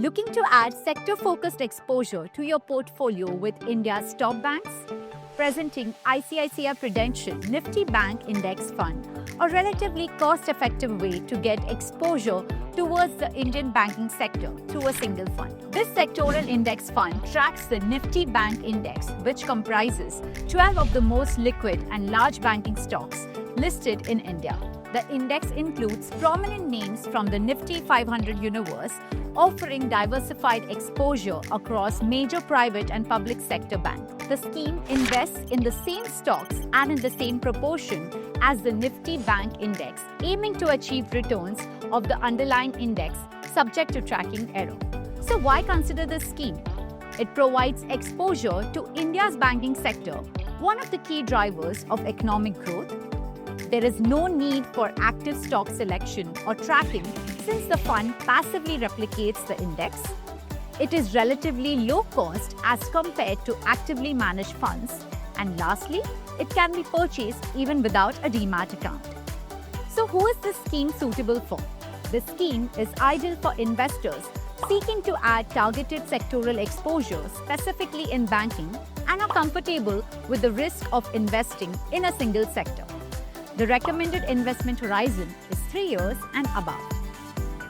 Looking to add sector-focused exposure to your portfolio with India's top banks? Presenting ICICI Prudential Nifty Bank Index Fund, a relatively cost-effective way to get exposure towards the Indian banking sector through a single fund. This sectoral index fund tracks the Nifty Bank Index, which comprises 12 of the most liquid and large banking stocks listed in India. The index includes prominent names from the Nifty 500 universe, offering diversified exposure across major private and public sector banks. The scheme invests in the same stocks and in the same proportion as the Nifty Bank Index, aiming to achieve returns of the underlying index subject to tracking error. So why consider this scheme? It provides exposure to India's banking sector, one of the key drivers of economic growth. There is no need for active stock selection or tracking since the fund passively replicates the index. It is relatively low cost as compared to actively managed funds. And lastly, it can be purchased even without a demat account. So who is this scheme suitable for? This scheme is ideal for investors seeking to add targeted sectoral exposure specifically in banking and are comfortable with the risk of investing in a single sector. The recommended investment horizon is 3 years and above.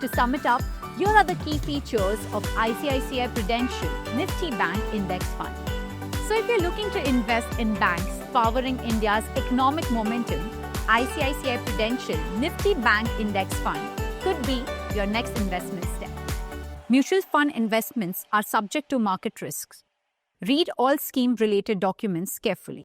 To sum it up, here are the key features of ICICI Prudential Nifty Bank Index Fund. So if you're looking to invest in banks powering India's economic momentum, ICICI Prudential Nifty Bank Index Fund could be your next investment step. Mutual fund investments are subject to market risks. Read all scheme-related documents carefully.